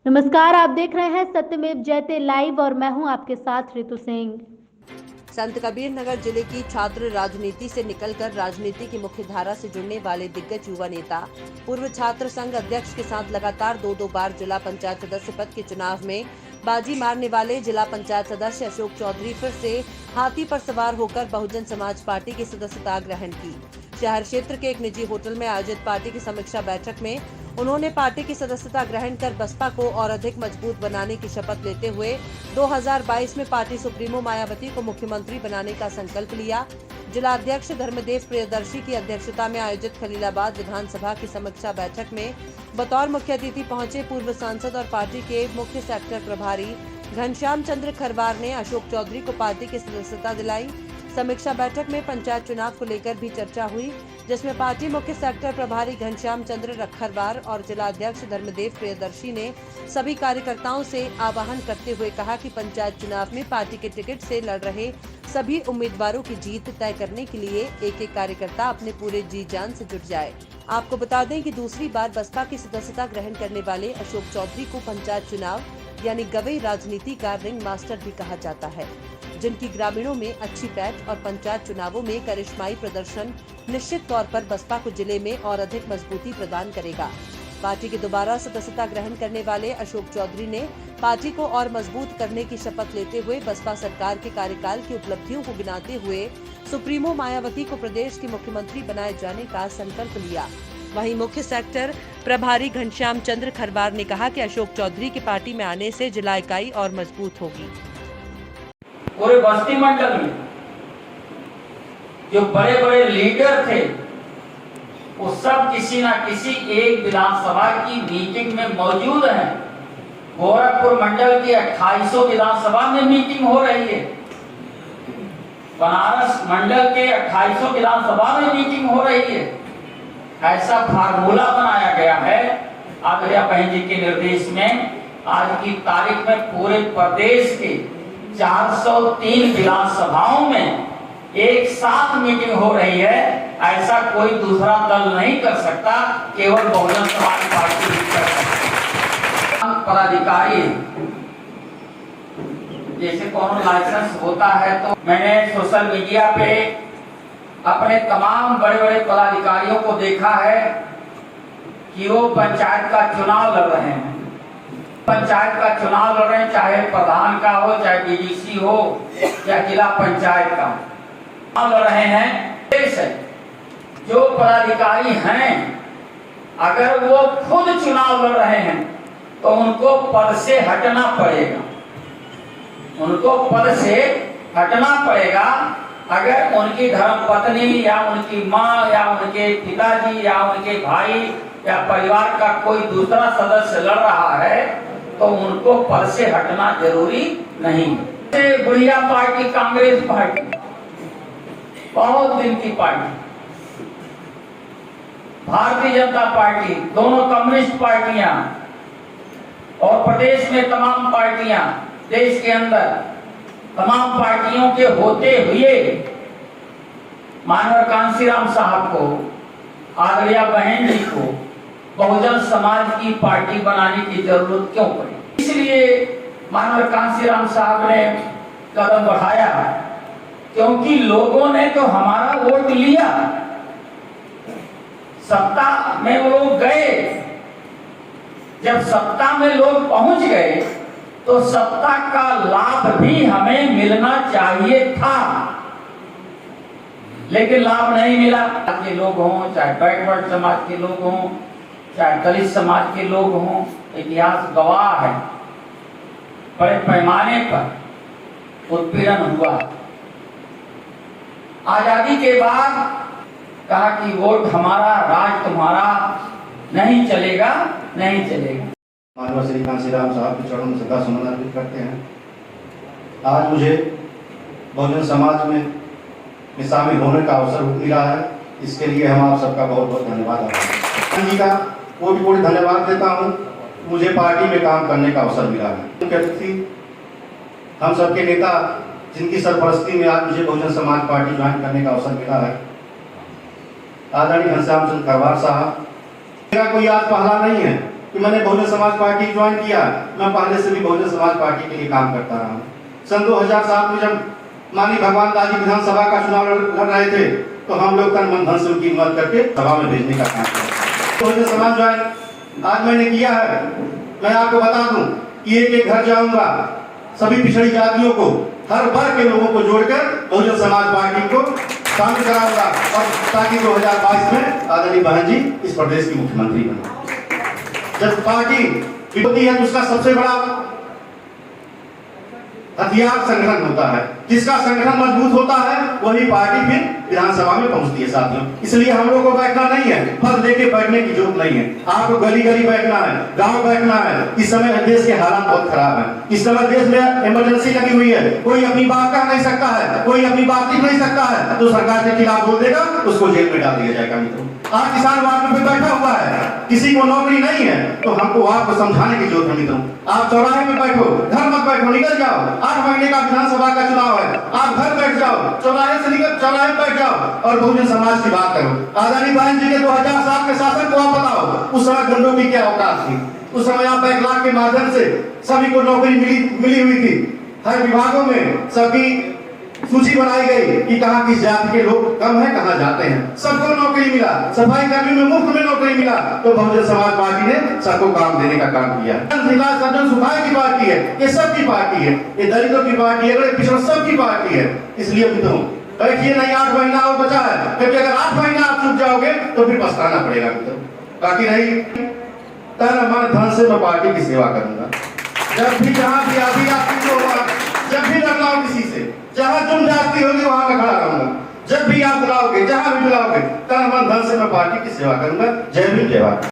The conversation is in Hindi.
नमस्कार, आप देख रहे हैं सत्यमेव जयते लाइव और मैं हूं आपके साथ ऋतु सिंह। संत कबीर नगर जिले की छात्र राजनीति से निकलकर राजनीति की मुख्य धारा से जुड़ने वाले दिग्गज युवा नेता पूर्व छात्र संघ अध्यक्ष के साथ लगातार दो बार जिला पंचायत सदस्य पद के चुनाव में बाजी मारने वाले जिला पंचायत सदस्य अशोक चौधरी फिर से हाथी पर सवार होकर बहुजन समाज पार्टी की सदस्यता ग्रहण की। शहर क्षेत्र के एक निजी होटल में आयोजित पार्टी की समीक्षा बैठक में उन्होंने पार्टी की सदस्यता ग्रहण कर बसपा को और अधिक मजबूत बनाने की शपथ लेते हुए 2022 में पार्टी सुप्रीमो मायावती को मुख्यमंत्री बनाने का संकल्प लिया। जिला अध्यक्ष धर्मदेव प्रियदर्शी की अध्यक्षता में आयोजित खलीलाबाद विधानसभा की समीक्षा बैठक में बतौर मुख्य अतिथि पहुंचे पूर्व सांसद और पार्टी के मुख्य सेक्टर प्रभारी घनश्याम चंद्र खरवार ने अशोक चौधरी को पार्टी की सदस्यता दिलाई। समीक्षा बैठक में पंचायत चुनाव को लेकर भी चर्चा हुई, जिसमें पार्टी मुख्य सेक्टर प्रभारी घनश्याम चंद्र खरवार और जिला अध्यक्ष धर्मदेव प्रियदर्शी ने सभी कार्यकर्ताओं से आह्वान करते हुए कहा कि पंचायत चुनाव में पार्टी के टिकट से लड़ रहे सभी उम्मीदवारों की जीत तय करने के लिए एक एक कार्यकर्ता अपने पूरे जी जान से जुट जाए। आपको बता दें कि दूसरी बार बसपा की सदस्यता ग्रहण करने वाले अशोक चौधरी को पंचायत चुनाव यानी गवई राजनीति का रिंग मास्टर भी कहा जाता है, जिनकी ग्रामीणों में अच्छी पैठ और पंचायत चुनावों में करिश्माई प्रदर्शन निश्चित तौर पर बसपा को जिले में और अधिक मजबूती प्रदान करेगा। पार्टी के दोबारा सदस्यता ग्रहण करने वाले अशोक चौधरी ने पार्टी को और मजबूत करने की शपथ लेते हुए बसपा सरकार के कार्यकाल की उपलब्धियों को गिनाते हुए सुप्रीमो मायावती को प्रदेश के मुख्यमंत्री बनाए जाने का संकल्प लिया। वहीं मुख्य सेक्टर प्रभारी घनश्याम चंद्र खरवार ने कहा कि अशोक चौधरी की पार्टी में आने से जिला इकाई और मजबूत होगी। पूरे बस्ती मंडल में जो बड़े बड़े लीडर थे वो सब किसी ना किसी एक विधानसभा की मीटिंग में मौजूद हैं। गोरखपुर मंडल की 2800 विधानसभा में मीटिंग हो रही है, बनारस मंडल के 2800 विधानसभा में मीटिंग हो रही है। ऐसा फार्मूला बनाया गया है आदरणीय बहन जी के निर्देश में। आज की तारीख में पूरे प्रदेश के 403 विधानसभाओं में एक साथ मीटिंग हो रही है। ऐसा कोई दूसरा दल नहीं कर सकता, केवल बहुजन समाज पार्टी ही कर सकती। पदाधिकारी जैसे कौन लाइसेंस होता है, तो मैंने सोशल मीडिया पे अपने तमाम बड़े बड़े पदाधिकारियों को देखा है कि वो पंचायत का चुनाव लड़ रहे हैं। पंचायत का चुनाव लड़ रहे हैं, चाहे प्रधान का हो, चाहे बीडीसी हो, या जिला पंचायत का चुनाव लड़ रहे हैं। जो पदाधिकारी हैं अगर वो खुद चुनाव लड़ रहे हैं तो उनको पद से हटना पड़ेगा, उनको पद से हटना पड़ेगा। अगर उनकी धर्मपत्नी या उनकी माँ या उनके पिताजी या उनके भाई या परिवार का कोई दूसरा सदस्य लड़ रहा है तो उनको पद से हटना जरूरी नहीं। बुढ़िया पार्टी, कांग्रेस पार्टी बहुत दिन की पार्टी, भारतीय जनता पार्टी, दोनों कम्युनिस्ट पार्टियां और प्रदेश में तमाम पार्टियां, देश के अंदर तमाम पार्टियों के होते हुए मानवर कांशीराम साहब को, आदरणीय बहन जी को बहुजन समाज की पार्टी बनाने की जरूरत क्यों पड़ी? इसलिए मानवर कांशीराम साहब ने कदम बढ़ाया क्योंकि लोगों ने तो हमारा वोट लिया, सत्ता में वो लोग गए। जब सत्ता में लोग पहुंच गए तो सत्ता का लाभ भी हमें मिलना चाहिए था, लेकिन लाभ नहीं मिला। के लोग हों, चाहे बैकवर्ड समाज के लोग हों, चाहे दलित समाज के लोग हों, इतिहास गवाह है बड़े पैमाने पर उत्पीड़न हुआ। आजादी के बाद कहा कि वोट हमारा, राज तुम्हारा, नहीं चलेगा, नहीं चलेगा। मानव श्री कांशीराम साहब के चरणों में श्रद्धा सुमन अर्पित करते हैं। आज मुझे बहुजन समाज में शामिल होने का अवसर मिला है, इसके लिए हम आप सबका बहुत बहुत धन्यवाद जी का कोटि कोटि धन्यवाद देता हूँ। मुझे पार्टी में काम करने का अवसर मिला है। मुख्य अतिथि हम सबके नेता जिनकी सरपरस्ती में आज मुझे बहुजन समाज पार्टी ज्वाइन करने का अवसर मिला है, आदरणीय घनश्याम चंद्र खरवार साहब। मेरा कोई आज पहला नहीं है, कि मैंने बहुजन समाज पार्टी ज्वाइन किया। मैं पहले से भी बहुजन समाज पार्टी के लिए काम करता रहा हूँ। सन 2007 में जब माननीय भगवान दास जी विधानसभा का चुनाव लड़ रहे थे तो हम लोग तन मन धन से उनकी मदद करके सभा में भेजने का काम किया। बहुजन समाज ज्वाइन आज मैंने किया है। मैं आपको बता दूं कि एक घर जाऊंगा, सभी पिछड़ी जातियों को, हर वर्ग के लोगों को जोड़कर बहुजन समाज पार्टी को शामिल कराऊंगा और ताकि 2022 में आदरणीय बहन जी इस प्रदेश की मुख्यमंत्री बने। जब पार्टी विरोधी है तो उसका सबसे बड़ा हथियार संगठन होता है। जिसका संगठन मजबूत होता है वही पार्टी फिर विधानसभा में पहुंचती है साथियों। इसलिए हम लोग को बैठना नहीं है, पद लेके बैठने की जरूरत नहीं है। आपको गली गली बैठना है, गांव बैठना है। इस समय देश के हालात बहुत खराब है। इस समय देश में इमरजेंसी लगी हुई है। कोई अपनी बात कह नहीं सकता है, कोई अपनी बात लिख नहीं सकता है, तो सरकार के खिलाफ बोल देगा, उसको जेल में डाल दिया जाएगा। मित्रों, आज किसान वार्ड में बैठा हुआ है, किसी को नौकरी नहीं है, तो हमको आपको समझाने की जरूरत है। मित्रों, आप चौराहे में बैठो, घर मत बैठो, निकल जाओ। 8 महीने का विधानसभा का चुनाव है, आप घर बैठ जाओ, चौराहे से निकल चौराहे में बैठ जाओ और बहुजन समाज की बात करो। आदरणीय बहन जी के 2007 के शासन को आप बताओ, उस समय गंडों की क्या औकात थी। उस समय आप बैकलॉग के माध्यम से सभी को नौकरी मिली हुई थी। हर विभागों में सबकी सूची बनाई गई कि कहां किस जाति के लोग कम है, कहां जाते हैं। सबको नौकरी मिला, सफाई कर्मी में मुफ्त में नौकरी मिला। तो बहुजन समाज पार्टी ने सबको काम देने का काम किया। सज्जन सुखाए की पार्टी है, ये सबकी पार्टी है, ये दलितों की पार्टी है, पिछड़ों सबकी पार्टी है। इसलिए मित्रों बैठिए नहीं, 8 महीना और बचा है, क्योंकि अगर 8 महीना आप चुप जाओगे तो फिर पछताना पड़ेगा। मित्रों, बाकी नहीं, तन मन धन से मैं पार्टी की सेवा करूंगा। जब भी जहां भी अभी आपको जब भी लड़ना हो किसी से, जहां तुम जाती होगी वहां मैं खड़ा रहूंगा। जब भी आप बुलाओगे, जहां भी बुलाओगे, तन मन धन से मैं पार्टी की सेवा करूंगा। जय भीम, जय भारत।